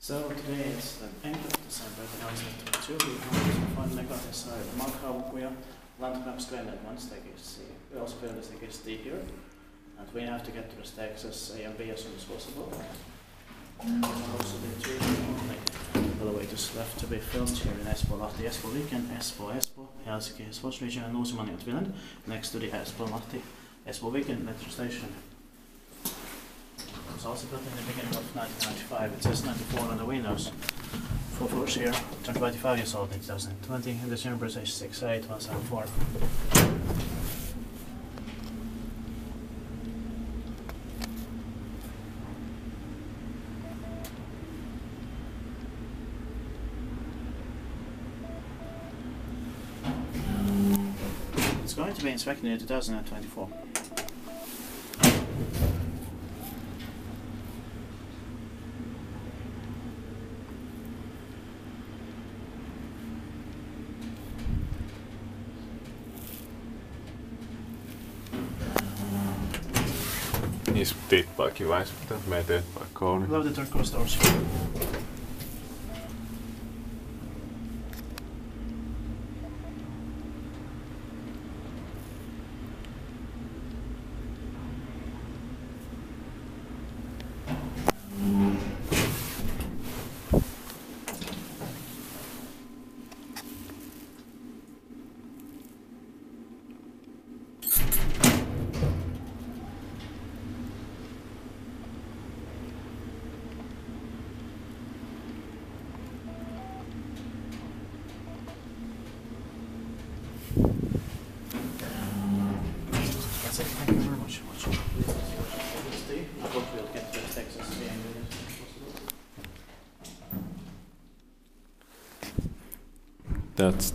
So today is the 10th of December 2022. We har finally got inside Maakravunkuja landskapsgrejen Wednesdays. We also feel this is D here, and we have to get to the Texas A and B as soon as possible. And also the two elevators left to be filmed here in Espoonlahti, Espoo weekend, Espoo, Helsinki, Espoo region, and also in Finland, next to the Espoonlahti, Espoo weekend metro station. It was also built in the beginning of 1995. It says 94 on the windows. 4 floors here. Turned 25 years old in 2020. And the number is 68174. It's going to be inspected in 2024. Istuttiin kivaisuutta, me eteenpäin Kone. Love the turquoise doors here. Thank you very much. I hope we'll get to Texas as soon as possible. That's